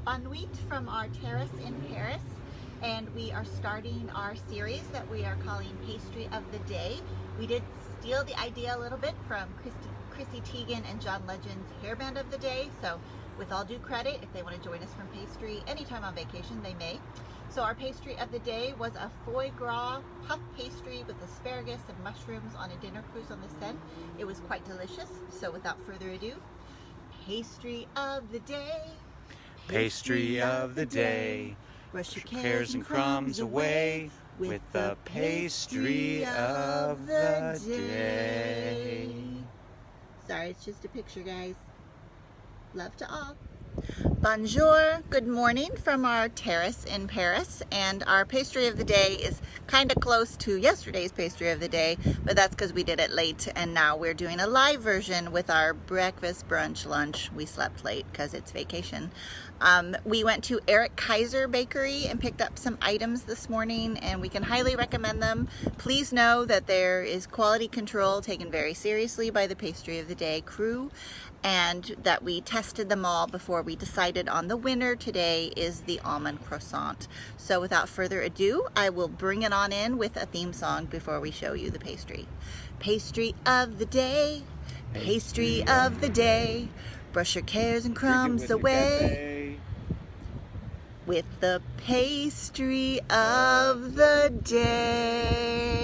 Bonnuit from our terrace in Paris, and we are starting our series that we are calling Pastry of the Day. We did steal the idea a little bit from Chrissy Teigen and John Legend's Hairband of the Day, so with all due credit, if they want to join us from Pastry anytime on vacation, they may. So our pastry of the day was a foie gras puff pastry with asparagus and mushrooms on a dinner cruise on the Seine. It was quite delicious, so without further ado, pastry of the day. Pastry of the day. Brush your Cares and crumbs away with the pastry of the day. Sorry, it's just a picture, guys. Love to all. Bonjour, good morning from our terrace in Paris, and our pastry of the day is kind of close to yesterday's pastry of the day, but that's because we did it late, and now we're doing a live version with our breakfast, brunch, lunch. We slept late because it's vacation. We went to Eric Kaiser Bakery and picked up some items this morning, and we can highly recommend them. Please know that there is quality control taken very seriously by the pastry of the day crew, and that we tested them all before we decided on the winner. Today is the almond croissant. So without further ado, I will bring it on in with a theme song before we show you the pastry. Pastry of the day, pastry of the day, brush your cares and crumbs away with the pastry of the day.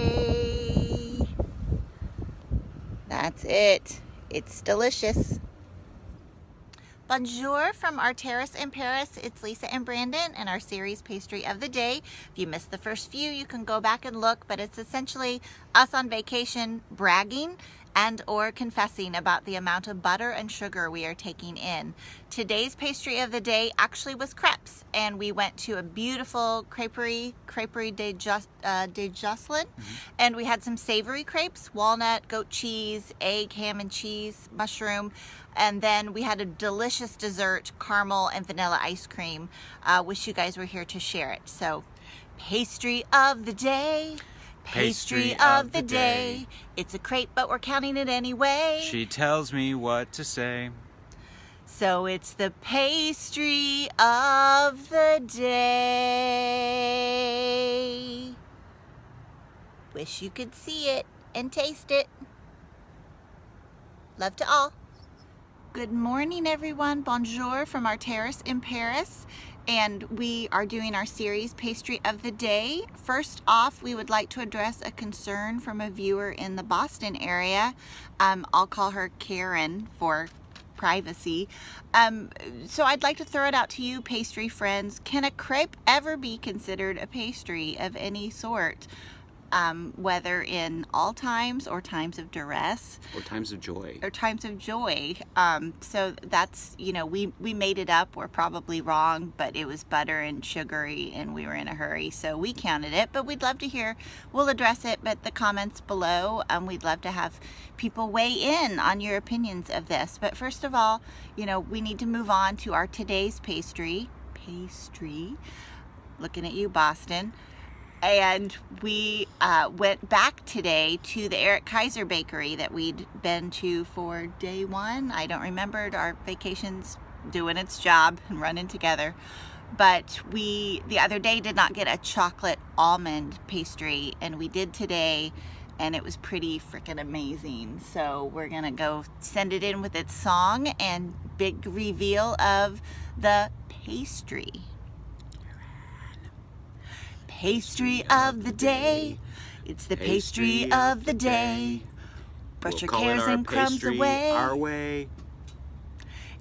That's it. It's delicious. Bonjour from our terrace in Paris. It's Lisa and Brandon and our series Pastry of the Day. If you missed the first few, you can go back and look, but it's essentially us on vacation bragging and or confessing about the amount of butter and sugar we are taking in. Today's pastry of the day actually was crepes, and we went to a beautiful Crêperie de Jocelyn, and we had some savory crepes, walnut, goat cheese, egg, ham and cheese, mushroom, and then we had a delicious dessert, caramel and vanilla ice cream. Wish you guys were here to share it. So, pastry of the day. Pastry of the day. It's a crepe, but we're counting it anyway. She tells me what to say. So it's the pastry of the day. Wish you could see it and taste it. Love to all. Good morning, everyone. Bonjour from our terrace in Paris. And we are doing our series Pastry of the Day. First off, we would like to address a concern from a viewer in the Boston area. I'll call her Karen for privacy. So I'd like to throw it out to you, pastry friends. Can a crepe ever be considered a pastry of any sort? Whether in all times or times of duress. Or times of joy. Or times of joy. So that's, we made it up. We're probably wrong, but it was butter and sugary and we were in a hurry. So we counted it, but we'd love to hear, we'll address it, but the comments below, we'd love to have people weigh in on your opinions of this. But first of all, we need to move on to our today's pastry. Looking at you, Boston. And we went back today to the Eric Kaiser Bakery that we'd been to for day one. I don't remember, our vacation's doing its job and running together. But we, the other day, did not get a chocolate almond pastry, and we did today, and it was pretty freaking amazing. So we're gonna go send it in with its song and big reveal of the pastry. Pastry of the day, it's the pastry of the day. Brush your cares and crumbs away. Our way.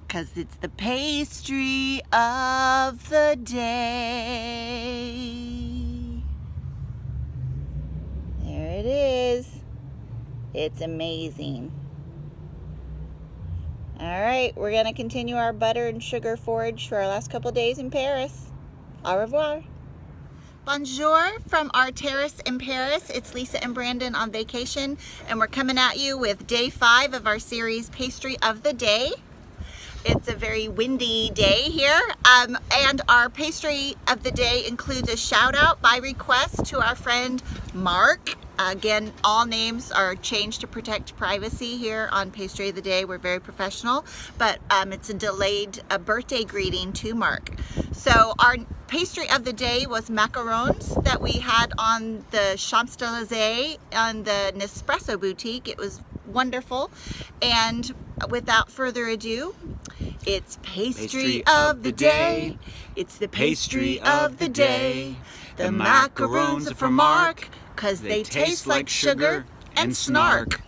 'Cause it's the pastry of the day. There it is. It's amazing. All right, we're gonna continue our butter and sugar forage for our last couple days in Paris. Au revoir. Bonjour from our terrace in Paris. It's Lisa and Brandon on vacation, and we're coming at you with day 5 of our series Pastry of the Day. It's a very windy day here, and our pastry of the day includes a shout out by request to our friend Mark Again, all names are changed to protect privacy here on Pastry of the Day. We're very professional, but it's a delayed birthday greeting to Mark. So our pastry of the day was macarons that we had on the Champs-Élysées on the Nespresso boutique. It was wonderful. And without further ado, it's pastry of the day. It's the pastry of the day. The macarons are for Mark, 'cause they taste like sugar and snark.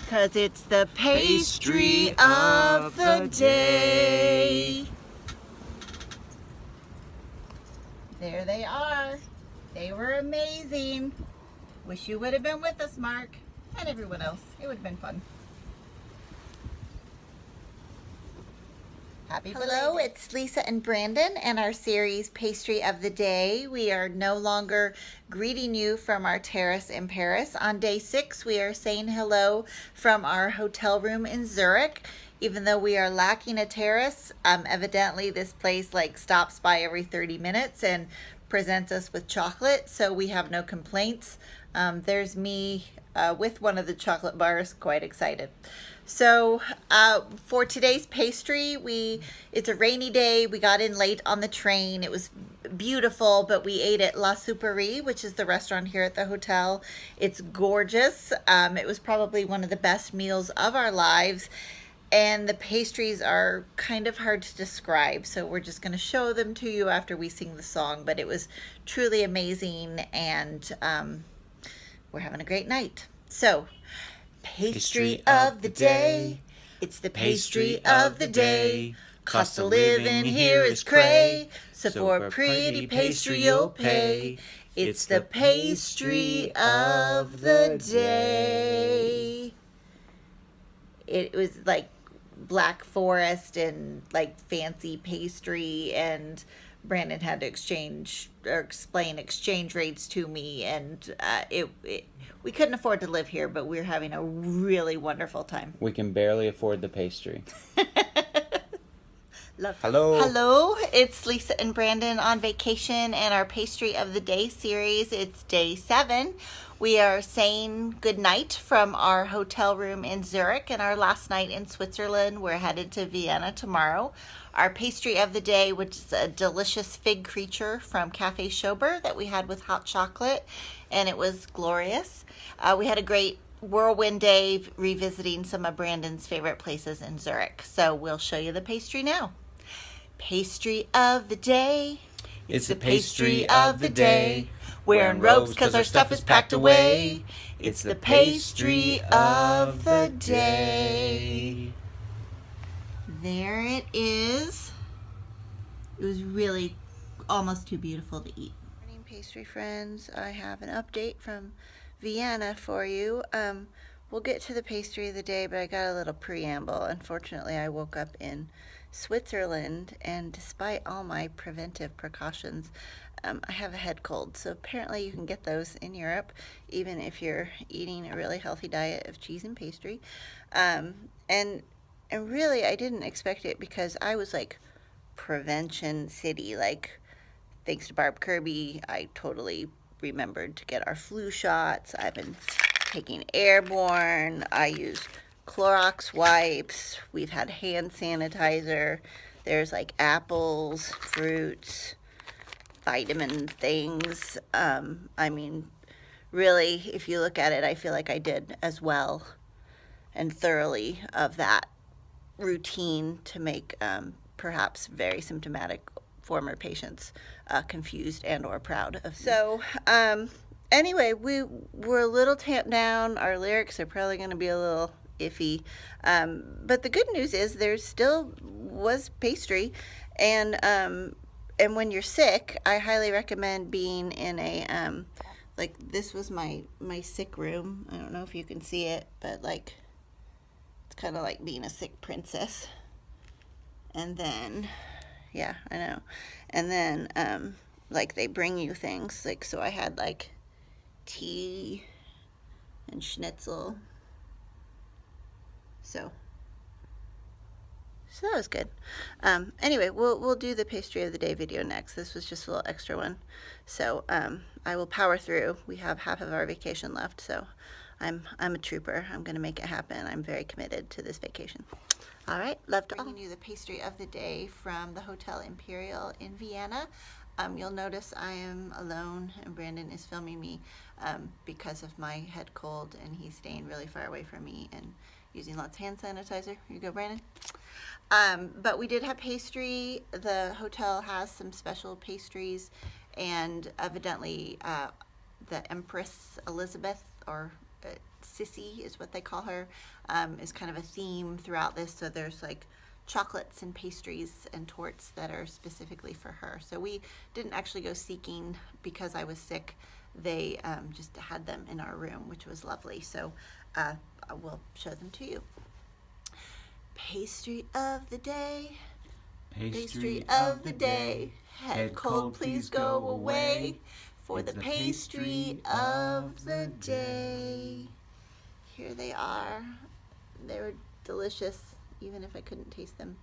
'Cause it's the pastry of the day. There they are. They were amazing. Wish you would have been with us, Mark, and everyone else. It would have been fun. Hello, it's Lisa and Brandon and our series Pastry of the Day. We are no longer greeting you from our terrace in Paris. On day 6, we are saying hello from our hotel room in Zurich. Even though we are lacking a terrace, evidently this place stops by every 30 minutes and presents us with chocolate, so we have no complaints. There's me with one of the chocolate bars, quite excited. So for today's pastry, it's a rainy day. We got in late on the train. It was beautiful, but we ate at La Souperie, which is the restaurant here at the hotel. It's gorgeous. It was probably one of the best meals of our lives. And the pastries are kind of hard to describe, so we're just going to show them to you after we sing the song. But it was truly amazing, and we're having a great night. So, pastry of the day. It's the pastry of the day. Cost of living here is cray, so for a pretty pastry you'll pay. It's the pastry of the day. It was like Black Forest and fancy pastry, and Brandon had to explain exchange rates to me, and we couldn't afford to live here, but we're having a really wonderful time. We can barely afford the pastry. Hello. Hello, it's Lisa and Brandon on vacation and our Pastry of the Day series. It's day 7. We are saying goodnight from our hotel room in Zurich and our last night in Switzerland. We're headed to Vienna tomorrow. Our pastry of the day, which is a delicious fig creature from Cafe Schober that we had with hot chocolate, and it was glorious. We had a great whirlwind day revisiting some of Brandon's favorite places in Zurich. So we'll show you the pastry now. Pastry of the day. It's the pastry of the day. Wearing robes 'cause our stuff is packed away. It's the pastry of the day. There it is. It was really almost too beautiful to eat. Morning, pastry friends. I have an update from Vienna for you. We'll get to the pastry of the day, but I got a little preamble. Unfortunately, I woke up in Switzerland, and despite all my preventive precautions, I have a head cold. So apparently you can get those in Europe, even if you're eating a really healthy diet of cheese and pastry. And really, I didn't expect it because I was prevention city. Thanks to Barb Kirby, I totally remembered to get our flu shots. I've been taking airborne. I use Clorox wipes. We've had hand sanitizer. There's apples, fruits, vitamin things. I mean, really, if you look at it, I feel like I did as well and thoroughly of that routine to make perhaps very symptomatic former patients confused and or proud of. So anyway, we were a little tamped down. Our lyrics are probably going to be a little iffy, but the good news is there still was pastry, and when you're sick, I highly recommend being in a this was my sick room. I don't know if you can see it, but it's kind of like being a sick princess. And then yeah, I know. And then they bring you things, so I had tea and schnitzel. So So that was good. Anyway, we'll do the pastry of the day video next. This was just a little extra one. So I will power through. We have half of our vacation left, so I'm a trooper. I'm going to make it happen. I'm very committed to this vacation. All right, love to all. Bringing you the pastry of the day from the Hotel Imperial in Vienna. You'll notice I am alone, and Brandon is filming me because of my head cold, and he's staying really far away from me and using lots of hand sanitizer. Here you go, Brandon. But we did have pastry. The hotel has some special pastries, and evidently the Empress Elizabeth, or Sissy is what they call her, is kind of a theme throughout this. So there's like chocolates and pastries and torts that are specifically for her. So we didn't actually go seeking because I was sick. They just had them in our room, which was lovely. So I will show them to you. Pastry of the day. Pastry of the day. Head cold, please go away for the pastry of the day. Here they are. They were delicious, even if I couldn't taste them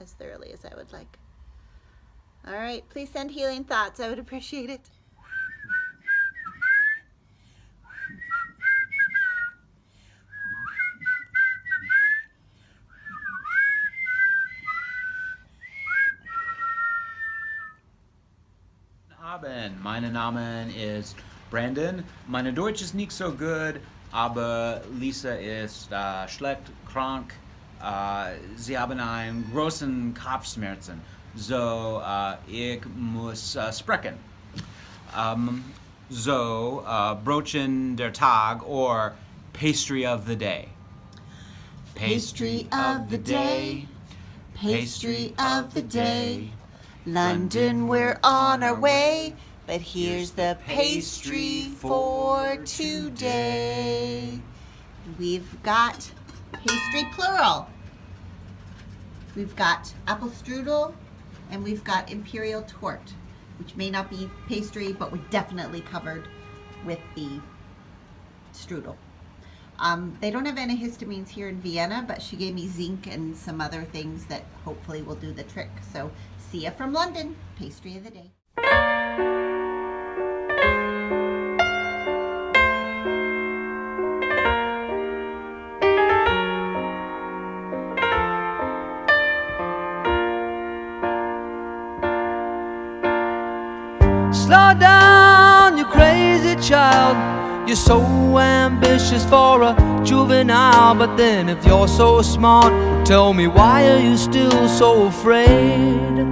as thoroughly as I would like. All right, please send healing thoughts. I would appreciate it. Abend. Mein Name ist Brandon. Meine Deutsch ist nicht so gut, aber Lisa ist schlecht krank. Sie haben einen großen Kopfschmerzen, so ich muss sprechen. Brötchen der Tag or pastry of the day. Pastry of the day. Pastry of the day. London, we're on our way, but here's the pastry for today. We've got pastry plural. We've got apple strudel, and we've got imperial torte, which may not be pastry, but we're definitely covered with the strudel. They don't have antihistamines here in Vienna, but she gave me zinc and some other things that hopefully will do the trick. So see ya from London, pastry of the day. Slow down, you crazy child. You're so ambitious for a juvenile, but then if you're so smart, tell me, why are you still so afraid?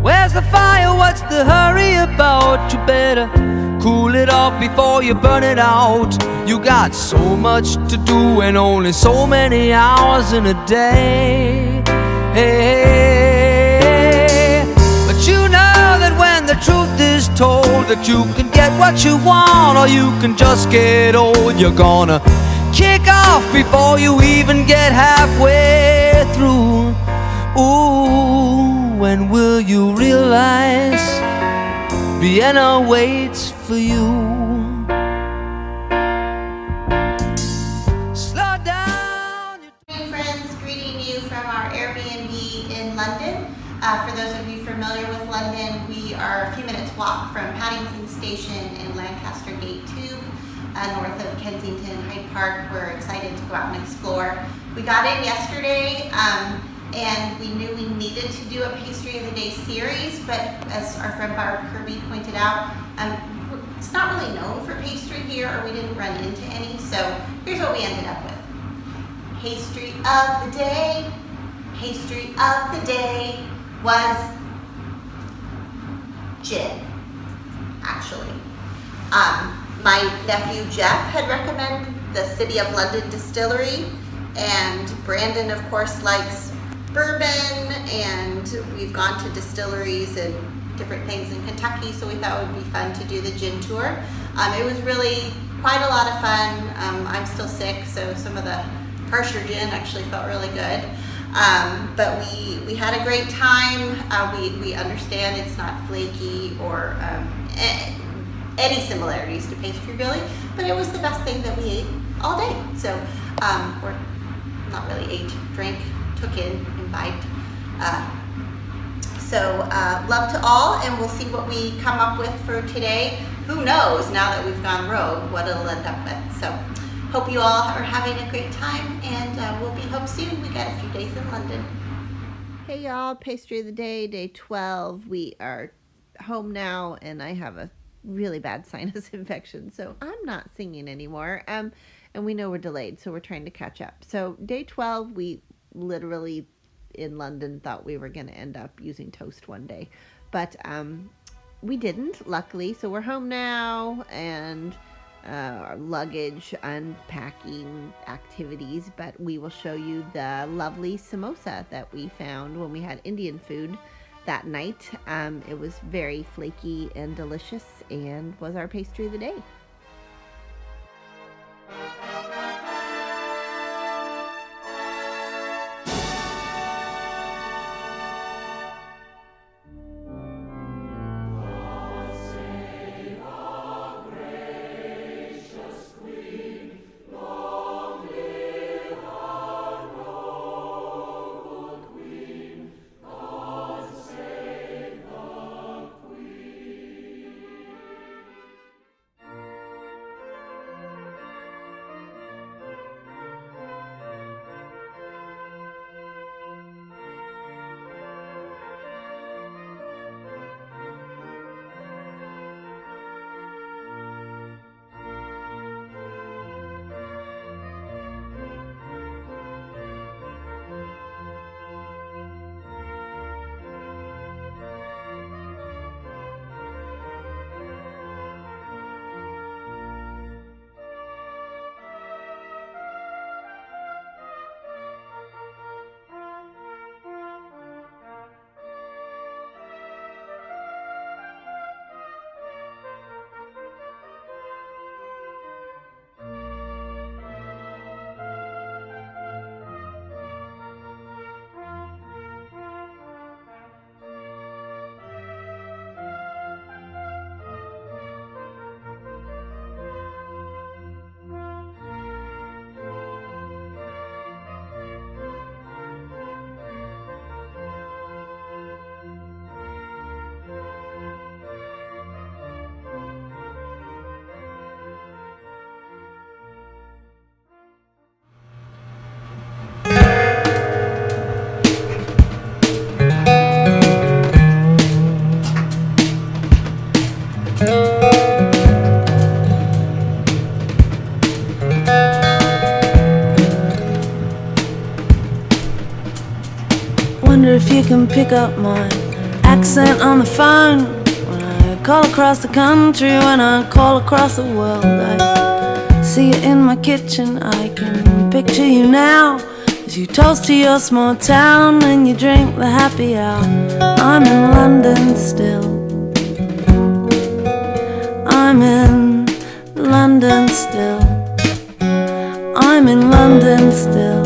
Where's the fire? What's the hurry about? You better cool it off before you burn it out. You got so much to do and only so many hours in a day. Hey, but you know that when the truth is told, that you can get what you want or you can just get old. You're gonna kick off before you even get halfway through. Ooh, when will you realize Vienna waits for you? Slow down. Hey friends, greeting you from our Airbnb in London. For those of you familiar with London, we are a few minutes walk from Paddington Station and Lancaster Gate Tube, north of Kensington Hyde Park. We're excited to go out and explore. We got in yesterday and we knew we needed to do a Pastry of the Day series, but as our friend Barb Kirby pointed out, it's not really known for pastry here, or we didn't run into any, so here's what we ended up with. Pastry of the day. Pastry of the day was gin, actually. My nephew Jeff had recommended the City of London Distillery, and Brandon, of course, likes bourbon, and we've gone to distilleries and different things in Kentucky, so we thought it would be fun to do the gin tour. It was really quite a lot of fun. I'm still sick, so some of the harsher gin actually felt really good. But we had a great time. We understand it's not flaky or any similarities to pastry really, but it was the best thing that we ate all day. So we're not really ate, drank, took in, imbibed. Love to all, and we'll see what we come up with for today. Who knows, now that we've gone rogue, what it'll end up with. So hope you all are having a great time, and we'll be home soon. We got a few days in London. Hey y'all, pastry of the day, day 12. We are home now, and I have a really bad sinus infection, so I'm not singing anymore. And we know we're delayed, so we're trying to catch up. So day 12, we literally in London thought we were going to end up using toast one day, but we didn't, luckily. So we're home now, and our luggage, unpacking activities, but we will show you the lovely samosa that we found when we had Indian food that night. It was very flaky and delicious, and was our pastry of the day. Wonder if you can pick up my accent on the phone when I call across the country, when I call across the world. I see you in my kitchen, I can picture you now as you toast to your small town and you drink the happy hour. I'm in London still, I'm in London still, I'm in London still.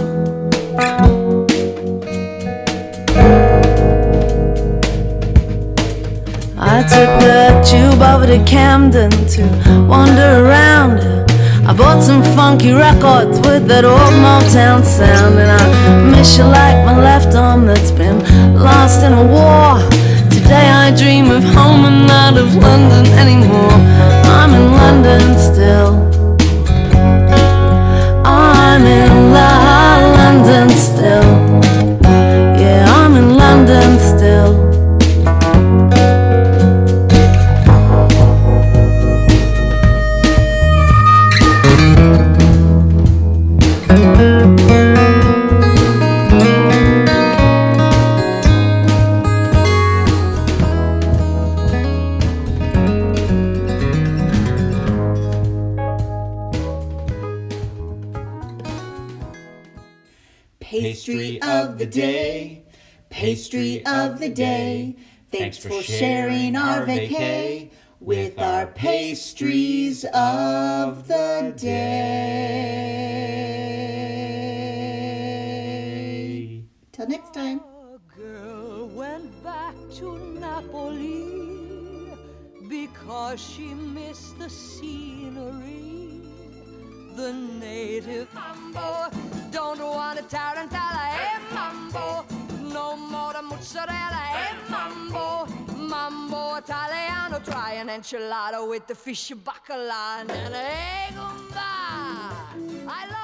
I took the tube over to Camden to wander around. I bought some funky records with that old Motown sound, and I miss you like my left arm that's been lost in a war. Today I dream of home and not of London anymore. I'm in London still, I'm in London still, yeah, I'm in London still. Pastry of the day, pastry of the day. Thanks for sharing our vacay with our pastries of the day. Till next time. A girl went back to Napoli because she missed the scenery. The native mambo don't don't want a tarantella. Hey, mambo, no more the mozzarella. Hey, mambo, mambo Italiano. Try an enchilada with the fish bacala and hey, gumba. I love